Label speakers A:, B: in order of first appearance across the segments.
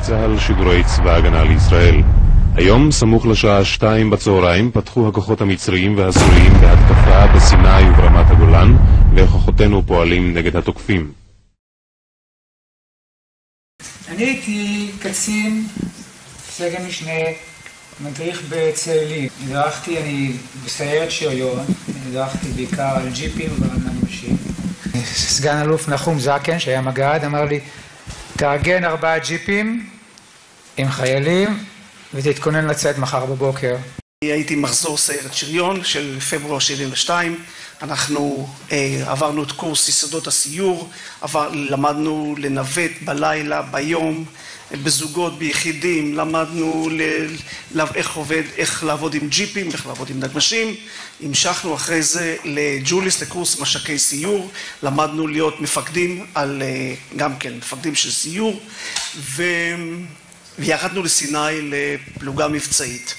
A: צה"ל שידורי צבא הגנה לישראל. היום, סמוך לשעה 2 בצהריים, פתחו הכוחות המצריים והסוריים בהתקפה בסיני וברמת הגולן, וכוחותינו פועלים נגד התוקפים.
B: אני הייתי קצין, סגן משנה, מדריך בצאלים. אני בסיירת שריון, הדרכתי בעיקר על ג'יפים ועל אנשים. סגן אלוף נחום זקן, שהיה מג"ד, אמר לי, תארגן 4 ג'יפים עם חיילים ותתכונן לצאת מחר בבוקר.
C: הייתי מחזור סיירת שריון של פברואר 72. אנחנו עברנו את קורס יסודות הסיור, למדנו לנווט בלילה, ביום, בזוגות, ביחידים, למדנו איך לעבוד עם ג'יפים, איך לעבוד עם נגמשים. המשכנו אחרי זה לג'וליס, לקורס משקי סיור, למדנו להיות מפקדים, גם כן מפקדים של סיור, וירדנו לסיני לפלוגה מבצעית.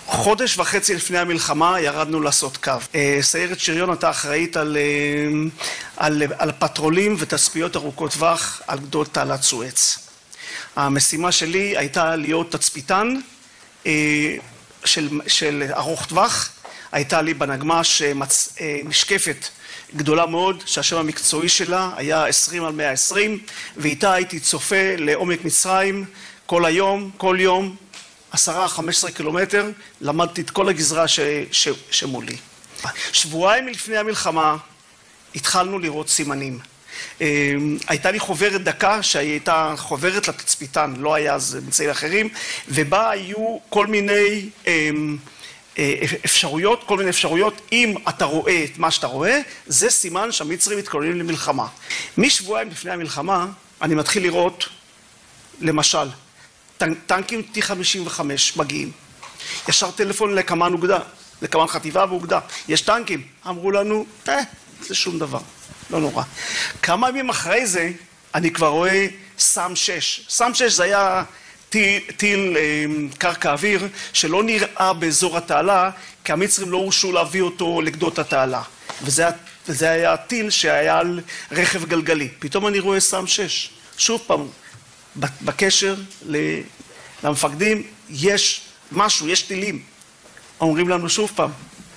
C: חודש וחצי לפני המלחמה ירדנו לעשות קו. סיירת שריון הייתה אחראית על פטרולים ותצפיות ארוכות טווח על גדות תעלת סואץ. המשימה שלי הייתה להיות תצפיתן של ארוך טווח. הייתה לי בנגמ"ש משקפת גדולה מאוד, שהשם המקצועי שלה היה 20/120, ואיתה הייתי צופה לעומק מצרים כל יום, 10-15 קילומטר, למדתי את כל הגזרה שמולי. שבועיים לפני המלחמה התחלנו לראות סימנים. הייתה לי חוברת דקה שהייתה חוברת לתצפיתן, לא היה אז אמצעים אחרים, ובה היו כל מיני אפשרויות. אם אתה רואה את מה שאתה רואה, זה סימן שהמצרים מתכוננים למלחמה. משבועיים לפני המלחמה אני מתחיל לראות, למשל, טנקים T-55 מגיעים. ישר טלפון לקמן אוגדה, לקמן חטיבה ואוגדה. יש טנקים. אמרו לנו, זה שום דבר, לא נורא. כמה ימים אחרי זה, אני כבר רואה סאם 6. סאם 6 זה היה טיל קרקע אוויר, שלא נראה באזור התעלה, כי המצרים לא הורשו להביא אותו לגדות התעלה. וזה היה טיל שהיה על רכב גלגלי. פתאום אני רואה סאם 6. שוב פעם, בקשר למפקדים, יש משהו, יש טילים. אומרים לנו שוב פעם,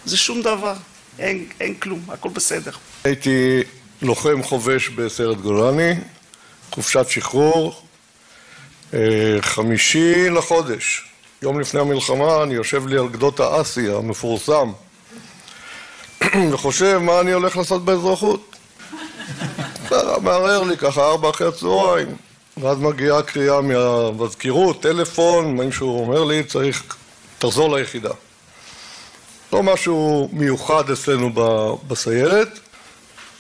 C: זה שום דבר, אין כלום, הכל בסדר.
D: הייתי לוחם חובש בסיירת גולני, חופשת שחרור, 5 לחודש, יום לפני המלחמה, אני יושב לי על גדות האסי המפורסם, וחושב מה אני הולך לעשות באזרחות. מערער לי ככה 4 אחרי הצהריים. ואז מגיעה קריאה מהמזכירות, טלפון, מישהו אומר לי, תחזור ליחידה. לא משהו מיוחד אצלנו בסיירת.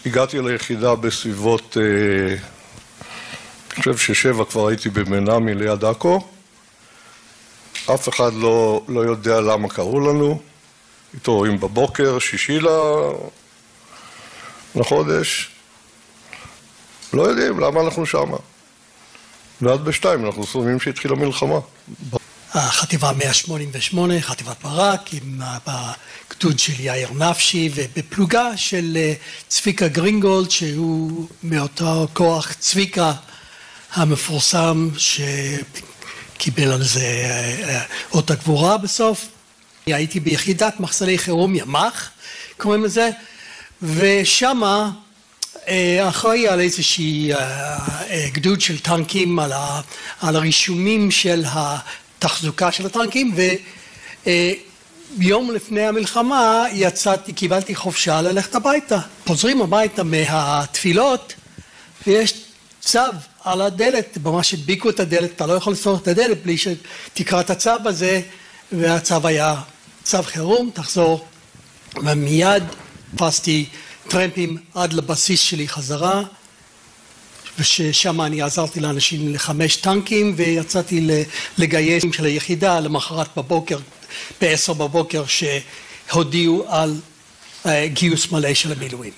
D: הגעתי ליחידה בסביבות, אני חושב ש7 כבר הייתי במנמי ליד עכו. אף אחד לא יודע למה קראו לנו. התעוררים בבוקר, 6 לחודש. לא יודעים למה אנחנו שמה. ועד ב2 אנחנו סובבים שהתחילה מלחמה.
E: החטיבה 188, חטיבת ברק, עם בגדוד של יאיר נפשי, ובפלוגה של צביקה גרינגולד, שהוא מאותו כוח צביקה המפורסם, שקיבל על זה אות הגבורה בסוף. הייתי ביחידת מחסני חירום ימ"ח, קוראים לזה, ושמה אחראי על איזושהי גדוד של טנקים, על הרישומים של התחזוקה של הטנקים, ויום לפני המלחמה קיבלתי חופשה ללכת הביתה. חוזרים הביתה מהתפילות, ויש צו על הדלת, ממש הדביקו את הדלת, אתה לא יכול לפתוח את הדלת בלי שתקרא את הצו הזה, והצו היה צו חירום, תחזור, ומיד תפסתי טרמפים עד לבסיס שלי חזרה, וששם אני עזרתי לאנשים ל5 טנקים, ויצאתי לגייס של היחידה למחרת בבוקר, ב10 בבוקר, שהודיעו על גיוס מלא של המילואים.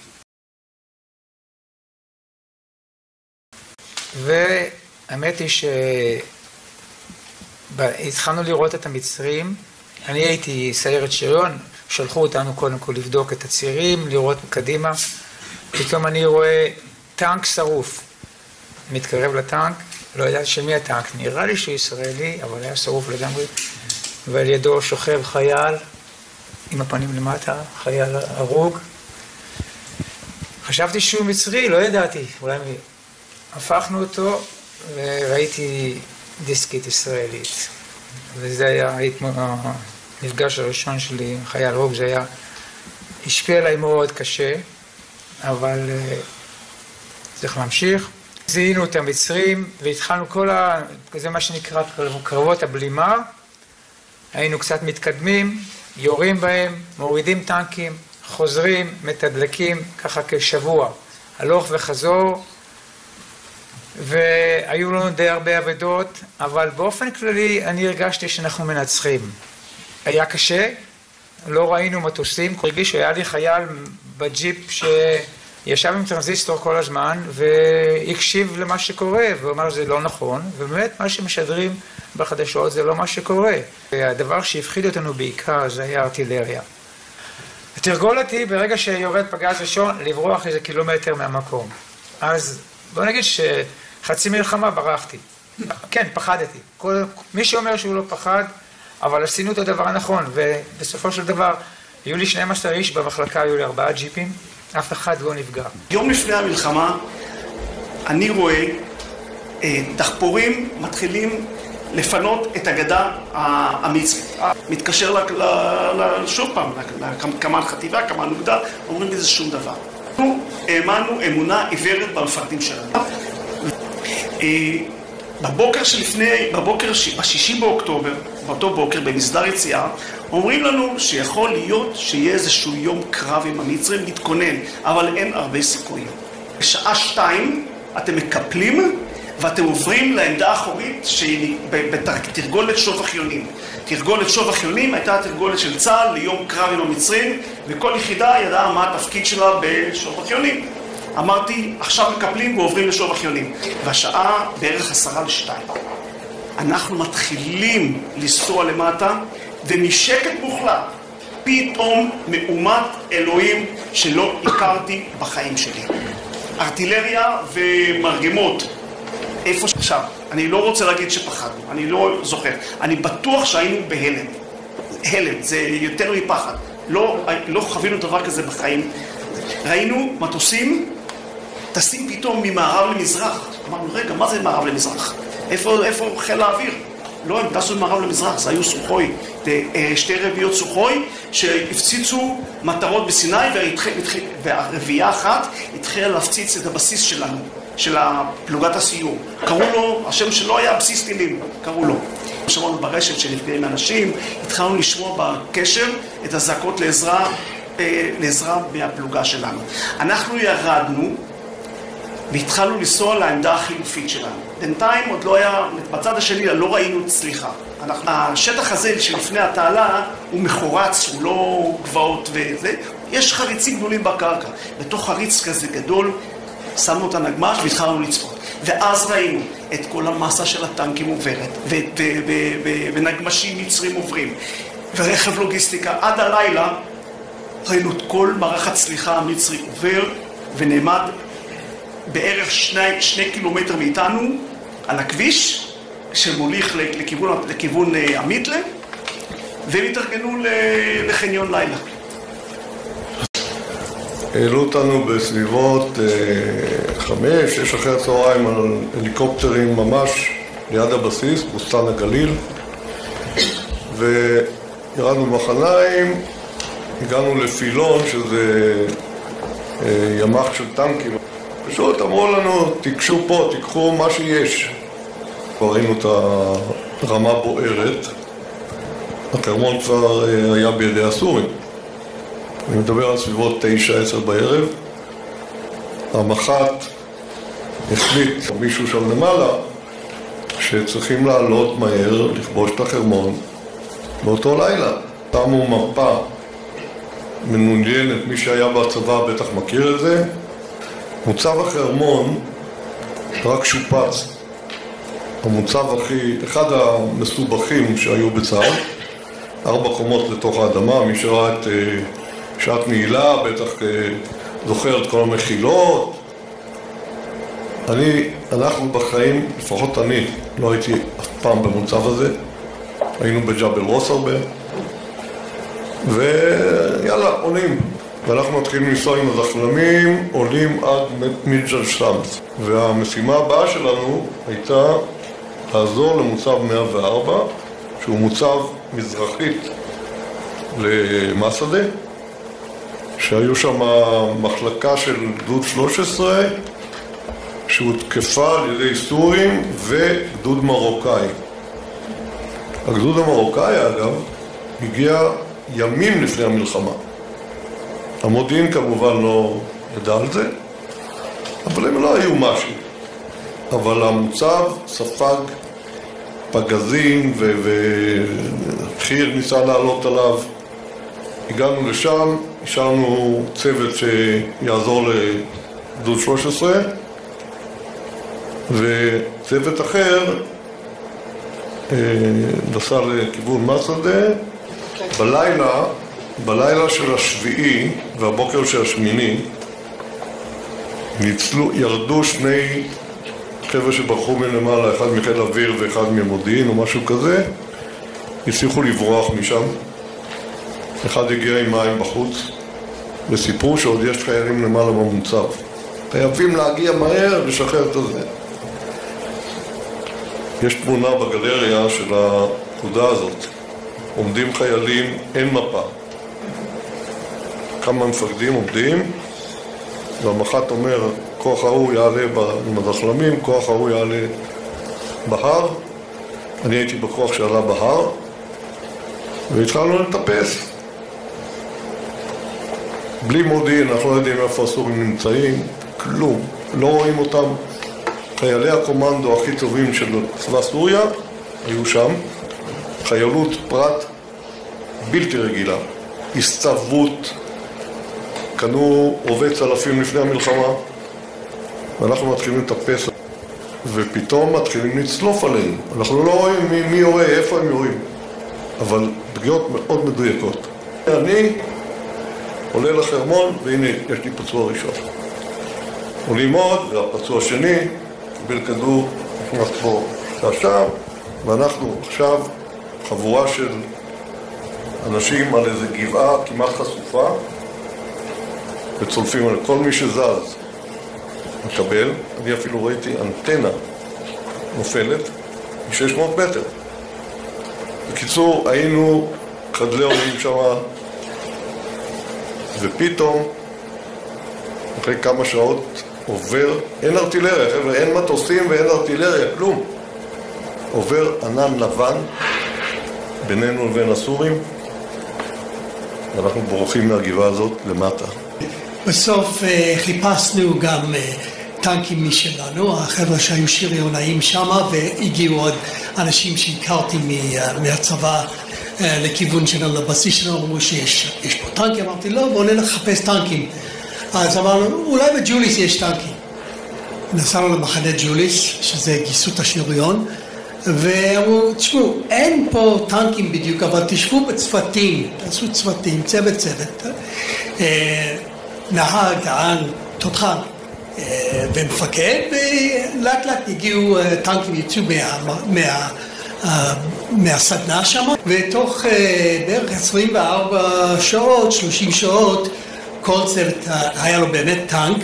B: והאמת היא שהתחלנו לראות את המצרים. אני הייתי סיירת שריון, שלחו אותנו קודם כל לבדוק את הצירים, לראות קדימה. פתאום אני רואה טנק שרוף מתקרב לטנק, לא ידעתי שמי הטנק, נראה לי שהוא ישראלי, אבל היה שרוף לגמרי, ועל ידו שוכב חייל, עם הפנים למטה, חייל הרוג. חשבתי שהוא מצרי, לא ידעתי, אולי הפכנו אותו, וראיתי דיסקית ישראלית. וזה היה המפגש הראשון שלי עם חייל הרוג, זה היה, השפיע עליי מאוד קשה, אבל צריך להמשיך. זיהינו את המצרים והתחלנו זה מה שנקרא קרבות הבלימה. היינו קצת מתקדמים, יורים בהם, מורידים טנקים, חוזרים, מתדלקים, ככה כשבוע, הלוך וחזור. והיו לנו די הרבה עבודות, אבל באופן כללי אני הרגשתי שאנחנו מנצחים. היה קשה, לא ראינו מטוסים, הרגיש שהיה לי חייל בג'יפ שישב עם טרנזיסטור כל הזמן והקשיב למה שקורה, ואומר שזה לא נכון, ובאמת מה שמשדרים בחדשות זה לא מה שקורה. הדבר שהפחיד אותנו בעיקר זה היה ארטילריה. התרגול אותי ברגע שיורד פגז ראשון לברוח איזה קילומטר מהמקום. אז בוא נגיד שחצי מלחמה ברחתי. כן, פחדתי. מי שאומר שהוא לא פחד, אבל עשינו את הדבר הנכון, ובסופו של דבר, היו לי 12 איש במחלקה, היו לי 4 ג'יפים, אף אחד לא נפגע.
C: יום לפני המלחמה, אני רואה דחפורים מתחילים לפנות את הגדה המצרית. מתקשר שוב פעם, כמה חטיבה, כמה נוגדה, אומרים בזה שום דבר. אנחנו האמנו אמונה עיוורת במפקדים שלנו. בשישי באוקטובר, באותו בוקר, במסדר יציאה, אומרים לנו שיכול להיות שיהיה איזשהו יום קרב עם המצרים, להתכונן, אבל אין הרבה סיכויים. בשעה 2 אתם מקפלים ואתם עוברים לעמדה האחורית בתרגולת שוב החיונים. תרגולת שוב החיונים הייתה תרגולת של צה"ל ליום קרב עם המצרים, וכל יחידה ידעה מה התפקיד שלה בשוב החיונים. אמרתי, עכשיו מקפלים ועוברים לשוב החיונים. והשעה בערך 1:50. אנחנו מתחילים לנסוע למטה, ומשקט מוחלט, פתאום מהומת אלוהים שלא הכרתי בחיים שלי. ארטילריה ומרגמות. איפה עכשיו? אני לא רוצה להגיד שפחדנו, אני לא זוכר. אני בטוח שהיינו בהלם. הלם, זה יותר מפחד. לא חווינו דבר כזה בחיים. ראינו מטוסים, טסים פתאום ממערב למזרח. אמרנו, רגע, מה זה מערב למזרח? איפה חיל האוויר? לא, הם טסו ממערב למזרח, זה היו סוחוי. 2 רביעיות סוחוי שהפציצו מטרות בסיני, והרביעייה אחת התחילה להפציץ את הבסיס שלנו, של פלוגת הסיור. קראו לו, השם שלו היה בסיס טילים, קראו לו. שמענו ברשת שנפגעים אנשים, התחלנו לשמוע בקשר את הזעקות לעזרה מהפלוגה שלנו. אנחנו ירדנו והתחלנו לנסוע לעמדה החילופית שלנו. בינתיים עוד לא היה, בצד השני לא ראינו צליחה. השטח הזה שלפני התעלה הוא מחורץ, הוא לא גבעות וזה. יש חריצים גדולים בקרקע. בתוך חריץ כזה גדול, שמנו את הנגמ"ש והתחלנו לצפות. ואז ראינו את כל המסה של הטנקים עוברת, ונגמשים מצרים עוברים, ורכב לוגיסטיקה. עד הלילה ראינו את כל מערך הצליחה המצרי עובר ונעמד בערך 2 קילומטר מאיתנו על הכביש שמוליך לכיוון המיתלה, והם התארגנו לחניון לילה.
D: העלו אותנו בסביבות 5-6 אחרי הצהריים על הליקופטרים ממש ליד הבסיס, בוסתן הגליל, וירדנו במחניים, הגענו לפילון שזה ימ"ח של טנקים. פשוט אמרו לנו, תיגשו פה, תיקחו מה שיש. כבר ראינו את הרמה בוערת, החרמון כבר היה בידי הסורים. אני מדבר על סביבות 9-10 בערב. המח"ט החליט, מישהו שם למעלה, שצריכים לעלות מהר, לכבוש את החרמון באותו לילה. שמו מפה מנוניינת, מי שהיה בצבא בטח מכיר את זה. מוצב החרמון רק שופץ. המוצב אחד המסובכים שהיו בצה"ל, 4 קומות לתוך האדמה. מי שראה את שעת נעילה בטח זוכר את כל המחילות. אנחנו בחיים, לפחות אני, לא הייתי אף פעם במוצב הזה. היינו בג'בל רוס הרבה. ויאללה, עולים. ואנחנו מתחילים לנסוע עם הזחלמים, עולים עד מג'ל שמס. והמשימה הבאה שלנו הייתה לעזור למוצב 104, שהוא מוצב מזרחית למסעדה, שהיו שם מחלקה של גדוד 13, שהותקפה על ידי סורים וגדוד מרוקאי. הגדוד המרוקאי, אגב, הגיע ימים לפני המלחמה. המודיעין כמובן לא ידע על זה, אבל הם לא היו משהו. אבל המוצב ספג פגזים וחי"ר ניסה לעלות עליו. הגענו לשם, השארנו צוות שיעזור לגדוד 13, וצוות אחר נסע לכיוון מסעדה. בלילה של השביעי והבוקר של השמיני ירדו שני חבר'ה שברחו מלמעלה, אחד מחיל אוויר ואחד ממודיעין או משהו כזה, הצליחו לברוח משם. אחד הגיע עם מים בחוץ וסיפרו שעוד יש חיילים למעלה במוצב, חייבים להגיע מהר לשחרר את זה. יש תמונה בגלריה של הפקודה הזאת, עומדים חיילים, אין מפה, כמה מפקדים עומדים, והמח"ט אומר כוח ההוא יעלה עם הזחלמים, כוח ההוא יעלה בהר. אני הייתי בכוח שעלה בהר והתחלנו לטפס בלי מודיעין, אנחנו לא יודעים איפה הסורים נמצאים, כלום, לא רואים אותם. חיילי הקומנדו הכי טובים של צבא סוריה היו שם, חיילות פרט בלתי רגילה, הסתערות, קנו רובי צלפים לפני המלחמה, ואנחנו מתחילים לטפס ופתאום מתחילים לצלוף עלינו. אנחנו לא רואים מי יורה, איפה הם יורים, אבל פגיעות מאוד מדויקות. אני עולה לחרמון והנה יש לי פצוע ראשון, עולים עוד והפצוע השני קיבל כדור, נכנס פה עכשיו, ואנחנו עכשיו חבורה של אנשים על איזה גבעה כמעט חשופה וצולפים על כל מי שזז מקבל. אני אפילו ראיתי אנטנה נופלת מ-600 מטר. בקיצור, היינו חדלי עולים שם, ופתאום אחרי כמה שעות עובר, אין ארטילריה, חבר'ה, אין מטוסים ואין ארטילריה, כלום. עובר ענן לבן בינינו לבין הסורים, ואנחנו בורחים מהגבעה הזאת למטה.
E: בסוף חיפשנו גם טנקים משלנו, החבר'ה שהיו שריונאים שם, והגיעו עוד אנשים שהכרתי מהצבא לכיוון שלנו, לבסיס שלנו, אמרו שיש פה טנקים, אמרתי לא, בואו נלך לחפש טנקים. אז אמרנו, אולי בג'וליס יש טנקים. נסענו למחנה ג'וליס, שזה גיסות השריון, ואמרו, תשמעו, אין פה טנקים בדיוק, אבל תשבו בצוותים, תעשו צוותים, צוות. נהג, הען, תותחן ומפקד, ולאט לאט הגיעו טנקים, יצאו מהסדנה שם, ותוך בערך 24 שעות, 30 שעות, כל צוות היה לו באמת טנק,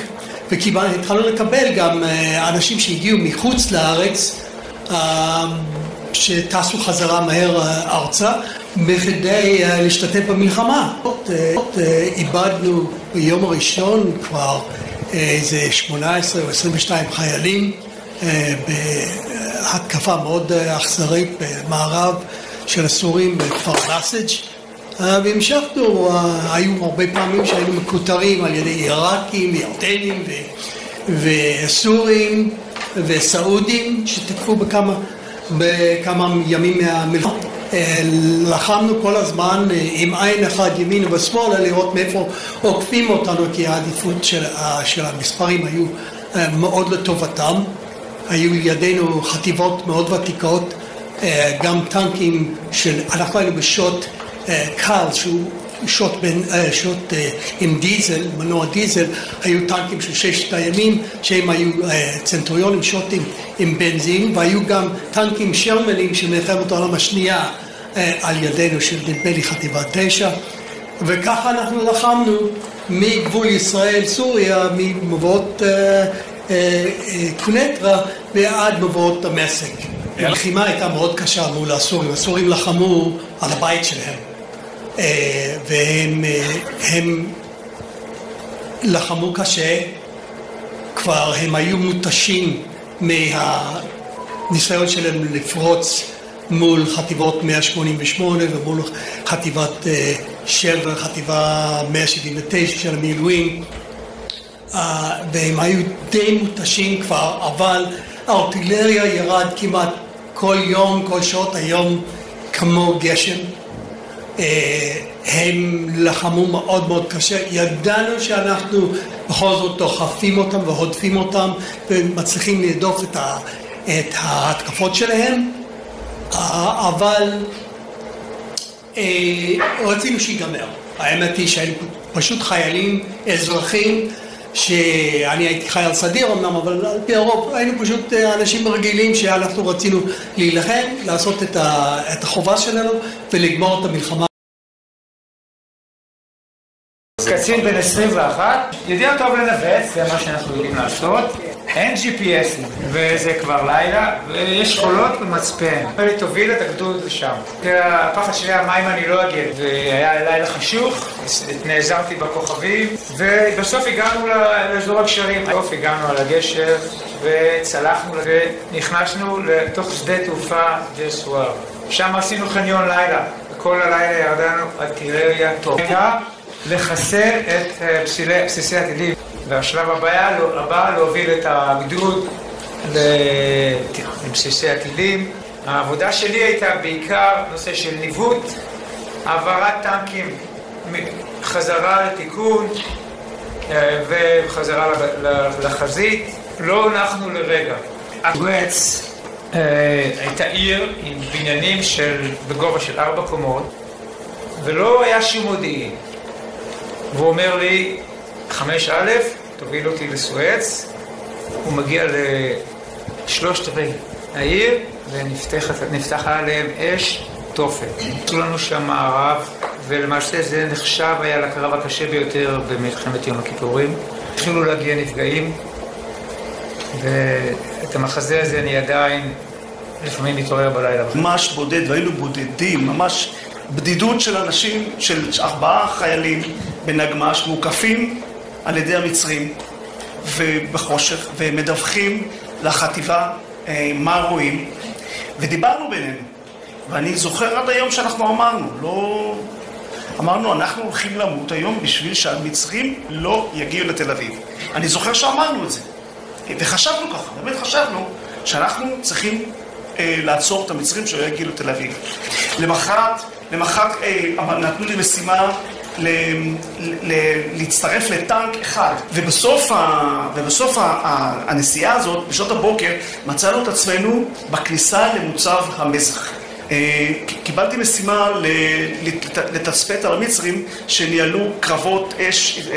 E: והתחלנו לקבל גם אנשים שהגיעו מחוץ לארץ, שטסו חזרה מהר ארצה, בכדי להשתתף במלחמה. איבדנו ביום הראשון כבר איזה 18 או 22 חיילים, בהתקפה מאוד אכזרית במערב של הסורים בכפר נסג', והמשכנו. היו הרבה פעמים שהיינו מקוטרים על ידי עיראקים וירדנים וסורים וסעודים שתקפו בכמה ימים מהמלחמה. לחמנו כל הזמן עם עין אחד ימין ושמאל לראות מאיפה עוקפים אותנו, כי העדיפות של המספרים היו מאוד לטובתם. היו לידינו חטיבות מאוד ותיקות, גם טנקים אנחנו היינו בשוט קל שהוא שוט עם דיזל, מנוע דיזל, היו טנקים של 6 הימים שהם היו צנטוריונים שוטים עם בנזין, והיו גם טנקים שרמנים של מלחמת העולם השנייה על ידינו של נדמה לי חטיבת 9, וככה אנחנו לחמנו מגבול ישראל סוריה, ממבואות קונטרה ועד מבואות דמשק. הלחימה הייתה מאוד קשה מול הסורים, הסורים לחמו על הבית שלהם, והם לחמו קשה, כבר הם היו מותשים מהניסיון שלהם לפרוץ מול חטיבות 188 ומול חטיבת 7, חטיבה 179 של המילואים, והם היו די מותשים כבר, אבל הארטילריה ירד כמעט כל יום, כל שעות היום כמו גשם. הם לחמו מאוד מאוד קשה, ידענו שאנחנו בכל זאת דוחפים אותם והודפים אותם ומצליחים להדוף את ההתקפות שלהם, אבל רצינו שיגמר. האמת היא שהיינו פשוט חיילים אזרחים, שאני הייתי חייל סדיר אמנם, אבל על פי הרוב היינו פשוט אנשים רגילים שאנחנו רצינו להילחם, לעשות את החובה שלנו ולגמור את המלחמה.
B: קצין בן 21, יודע טוב לנווט, זה מה שאנחנו יודעים לעשות. אין GPS, וזה כבר לילה, ויש חולות ומצפן. אמר לי, תוביל את הגדוד לשם. הפחד שלי היה מה אם אני לא אגיע, והיה לילה חשוך, נעזרתי בכוכבים, ובסוף הגענו לאזור הגשרים. בסוף הגענו על הגשר, וצלחנו ונכנסנו לתוך שדה תעופה ג'סואר. שם עשינו חניון לילה, וכל הלילה ירדנו ארטילריה טובה, לחסל את בסיסי הטילים. והשלב הבא להוביל את הגדוד לבסיסי הטילים. העבודה שלי הייתה בעיקר נושא של ניווט, העברת טנקים, חזרה לתיקון וחזרה לחזית. לא הנחנו לרגע. סואץ הייתה עיר עם בניינים בגובה של 4 קומות, ולא היה שום מודיעין. והוא אומר לי, 5א, תוביל אותי לסואץ. הוא מגיע ל3/4 העיר, ונפתחה עליהם אש תופת. עשו לנו שם מערב, ולמעשה זה נחשב היה לקרב הקשה ביותר במלחמת יום הכיפורים. התחילו להגיע נפגעים, ואת המחזה הזה אני עדיין לפעמים מתעורר בלילה.
C: ממש בודד, והיינו בודדים, ממש בדידות של אנשים, של 4 חיילים בנגמש, מוקפים על ידי המצרים ובחושך, ומדווחים לחטיבה מה רואים, ודיברנו בינינו. ואני זוכר עד היום שאנחנו אמרנו, אנחנו הולכים למות היום בשביל שהמצרים לא יגיעו לתל אביב. אני זוכר שאמרנו את זה, וחשבנו ככה, באמת חשבנו שאנחנו צריכים לעצור את המצרים שלא יגיעו לתל אביב. למחרת נתנו לי משימה להצטרף לטנק אחד, ובסוף הנסיעה הזאת, בשעות הבוקר, מצאנו את עצמנו בכניסה למוצב המזח. קיבלתי משימה לתצפת על המצרים שניהלו קרבות אש.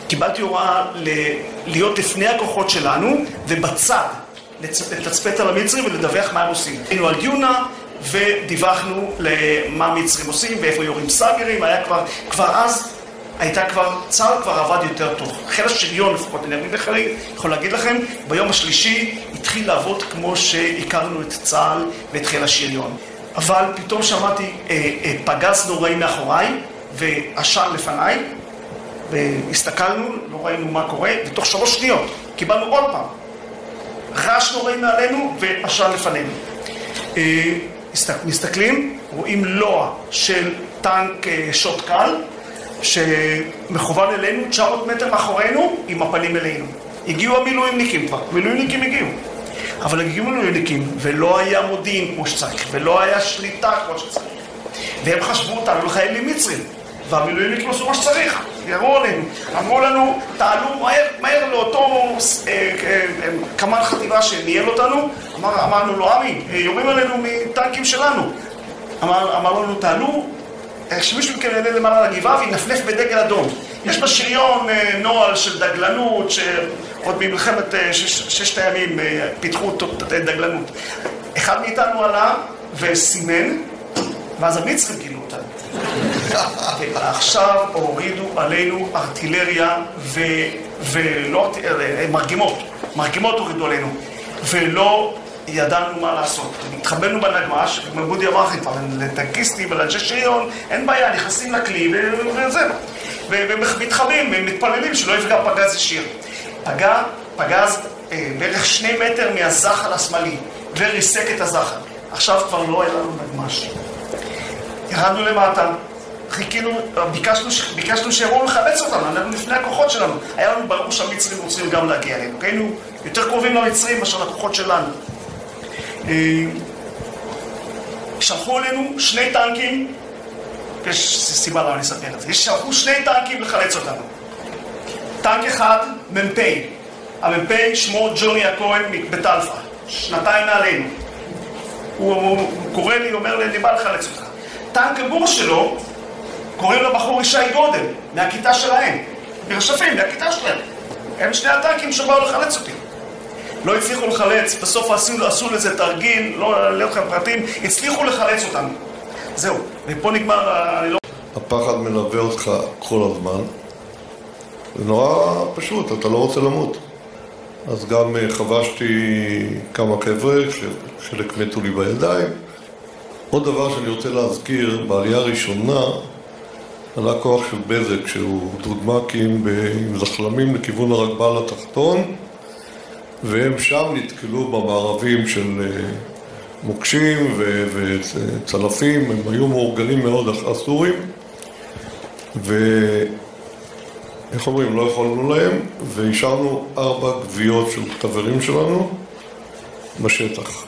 C: קיבלתי הוראה להיות לפני הכוחות שלנו ובצד לתצפת על המצרים ולדווח מה הם עושים. היינו על דיונה ודיווחנו למה המצרים עושים ואיפה יורים סאגרים. היה כבר אז צה"ל כבר עבד יותר טוב. חיל השריון לפחות, אני יכול להגיד לכם, ביום השלישי התחיל לעבוד כמו שהכרנו את צה"ל ואת חיל השריון. אבל פתאום שמעתי פגז נוראי מאחוריי ועשן לפניי, והסתכלנו, לא ראינו מה קורה, ותוך 3 שניות קיבלנו עוד פעם רעש נוראי מעלינו ועשן לפנינו. מסתכלים, רואים לוע של טנק שוט קל שמכוון אלינו 900 מטר מאחורינו עם הפנים אלינו. הגיעו המילואימניקים כבר, המילואימניקים הגיעו. אבל הגיעו המילואימניקים ולא היה מודיעין כמו שצריך, ולא היה שליטה כמו שצריך. והם חשבו אותנו לחיילים מצרים, והמילואימניקים עשו מה שצריך. יראו עלינו, אמרו לנו, תעלו מהר לאותו קמ"ן חטיבה שניהל אותנו. אמרנו לו, עמי, יורים עלינו מטנקים שלנו. אמר לנו, שמישהו מכם יעלה למעלה לגבעה וינפנף בדגל אדום. יש בשריון נוהל של דגלנות, שעוד במלחמת ששת הימים פיתחו דגלנות. אחד מאיתנו עלה וסימן, ואז המצרים גילו אותנו. ועכשיו הורידו עלינו ארטילריה ולא מרגמות הורידו עלינו, ולא ידענו מה לעשות. התחבאנו בנגמ"ש, כמו בודי אמר לכם, לטנקיסטים ולאנשי שריון, אין בעיה, נכנסים לכלי וזהו. ומתחבאים, מתפללים שלא יפגע פגז ישיר. פגז בערך 2 מטר מהזחל השמאלי, וריסק את הזחל. עכשיו כבר לא היה לנו נגמ"ש. ירדנו למטה, חיכינו, ביקשנו שיבואו לחלץ אותנו, אנחנו לפני הכוחות שלנו. היה לנו ברור שהמצרים רוצים גם להגיע אלינו. היינו יותר קרובים למצרים מאשר לכוחות שלנו. שלחו אלינו 2 טנקים, יש סיבה למה אני אספר את זה, שלחו 2 טנקים לחלץ אותנו. טנק אחד, מ"פ. המ"פ שמו ג'וני הכהן בטלפה, 2 מעלינו. הוא קורא לי, אומר לי, אני בא לחלץ אותך. טנק הגור שלו, קוראים לבחור ישי גודל, מהכיתה שלהם. ברשפים, מהכיתה שלהם. הם 2 הטנקים שבאו לחלץ אותי. לא הצליחו לחלץ, בסוף עשו לזה תרגיל, לא להיות לכם פרטים, הצליחו לחלץ אותנו. זהו, ופה נגמר,
D: הפחד מלווה אותך כל הזמן. זה נורא פשוט, אתה לא רוצה למות. אז גם חבשתי כמה חבר'ה, חלק מתו לי בידיים. עוד דבר שאני רוצה להזכיר, בעלייה הראשונה, עלה כוח של בזק, שהוא דרוגמקים עם זחלמים לכיוון הרגבל התחתון, והם שם נתקלו במערבים של מוקשים וצלפים, הם היו מאורגנים מאוד הסורים, ואיך אומרים, לא יכולנו להם, והשארנו 4 גוויות של חברים שלנו בשטח.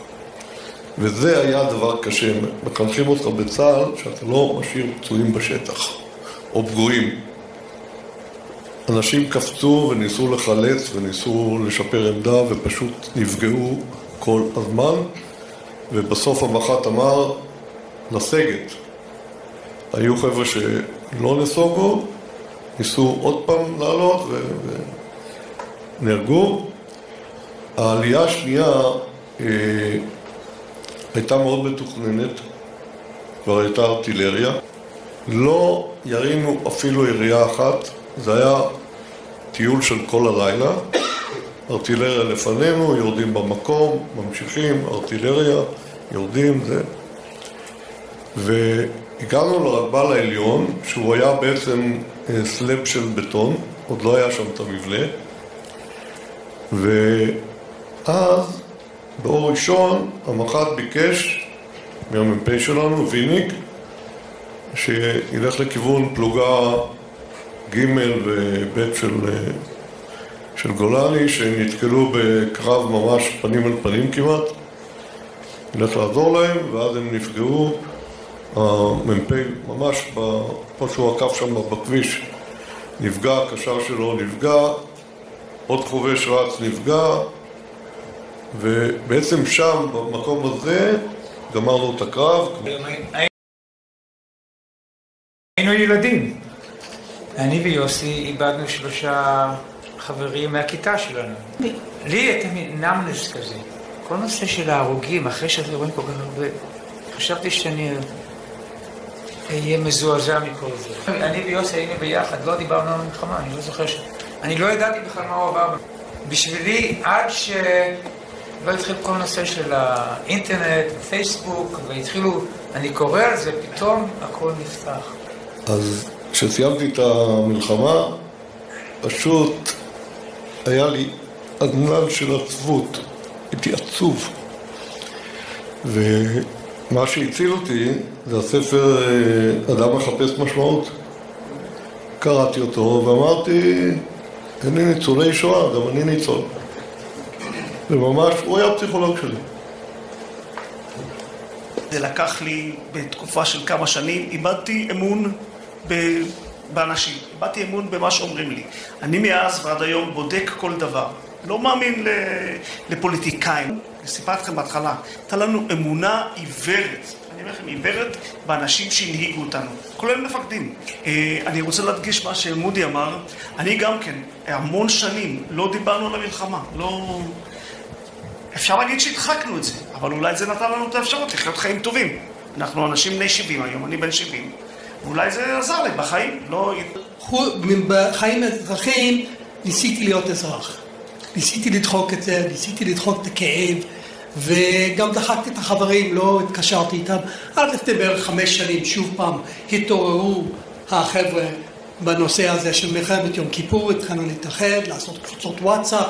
D: וזה היה דבר קשה, מחנכים אותך בצה"ל שאתה לא משאיר פצועים בשטח, או פגועים. אנשים קפצו וניסו לחלץ וניסו לשפר עמדה ופשוט נפגעו כל הזמן, ובסוף המח"ט אמר לסגת. היו חבר'ה שלא נסוגו, ניסו עוד פעם לעלות ונהרגו. העלייה השנייה הייתה מאוד מתוכננת, כבר הייתה ארטילריה. לא ירינו אפילו ירייה אחת, זה היה טיול של כל הלילה. ארטילריה לפנינו, יורדים במקום, ממשיכים, ארטילריה, יורדים, זה. והגענו לרגבל העליון, שהוא היה בעצם סלב של בטון, עוד לא היה שם את המבנה. ואז באור ראשון המח"ט ביקש מהמ"פ שלנו, ויניק, שילך לכיוון פלוגה ג' וב' של גולני, שנתקלו בקרב ממש פנים על פנים כמעט. ילך לעזור להם, ואז הם נפגעו. המ"פ ממש פה שהוא עקף שם בכביש נפגע, הקשר שלו נפגע, עוד חובש רץ נפגע, ובעצם שם, במקום הזה, גמרנו את הקרב.
B: היינו ילדים. אני ויוסי איבדנו 3 חברים מהכיתה שלנו. לי הייתה נמנס כזה. כל נושא של ההרוגים, אחרי שאתם רואים כל כך הרבה, חשבתי שאני אהיה מזועזע מכל זה. אני ויוסי היינו ביחד, לא דיברנו על המלחמה, אני לא זוכר אני לא ידעתי בכלל מה הוא עבר. בשבילי, עד שלא התחיל כל נושא של האינטרנט, פייסבוק, והתחילו, אני קורא על זה, פתאום הכל נפתח.
D: אז כשסיימתי את המלחמה, פשוט היה לי ענן של עצבות, הייתי עצוב. ומה שהציל אותי זה הספר אדם מחפש משמעות. קראתי אותו ואמרתי, אני ניצולי שואה, גם אני ניצול. וממש, הוא היה פסיכולוג שלי.
C: זה לקח לי בתקופה של כמה שנים, איבדתי אמון באנשים, איבדתי אמון במה שאומרים לי. אני מאז ועד היום בודק כל דבר. לא מאמין לפוליטיקאים. סיפרתי לכם בהתחלה, הייתה לנו אמונה עיוורת, אני אומר לכם, עיוורת באנשים שהנהיגו אותנו, כולל מפקדים. אני רוצה להדגיש מה שמודי אמר, אני גם כן, המון שנים לא דיברנו על המלחמה, לא... אפשר להגיד שהדחקנו את זה, אבל אולי זה נתן לנו את האפשרות לחיות חיים טובים. אנחנו אנשים בני 70 היום, אני בן 70, ואולי זה עזר לי בחיים, לא...
E: בחיים האזרחיים ניסיתי להיות אזרח. ניסיתי לדחוק את זה, ניסיתי לדחוק את הכאב, וגם דחקתי את החברים, לא התקשרתי איתם. עד לפני בערך 5 שנים, שוב פעם, התעוררו החבר'ה בנושא הזה של מלחמת יום כיפור, התחלנו להתאחד, לעשות קבוצות וואטסאפ,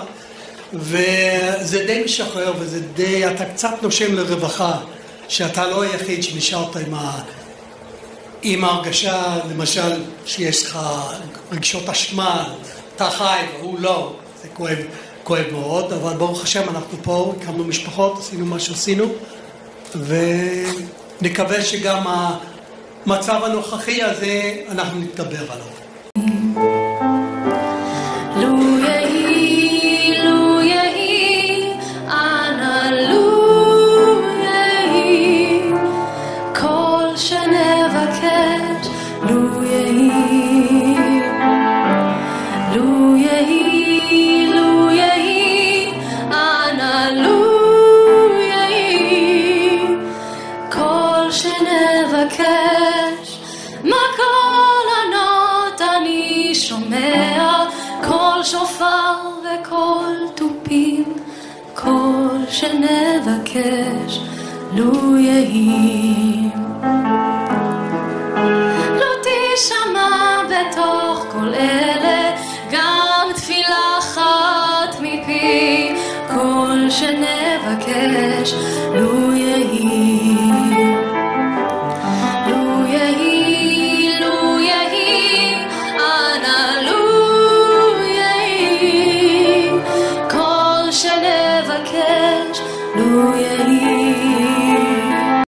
E: וזה די משחרר, וזה די, אתה קצת נושם לרווחה, שאתה לא היחיד שנשארת עם ההרגשה, למשל, שיש לך רגשות אשמה, אתה חי והוא לא, זה כואב מאוד, אבל ברוך השם אנחנו פה, הקמנו משפחות, עשינו מה שעשינו, ונקווה שגם המצב הנוכחי הזה, אנחנו נתגבר עליו.
F: שופר וכל תופים, כל שנבקש לו יהי. לא תשמע בתוך כל אלה גם תפילה אחת מפי, כל שנבקש לו יהי.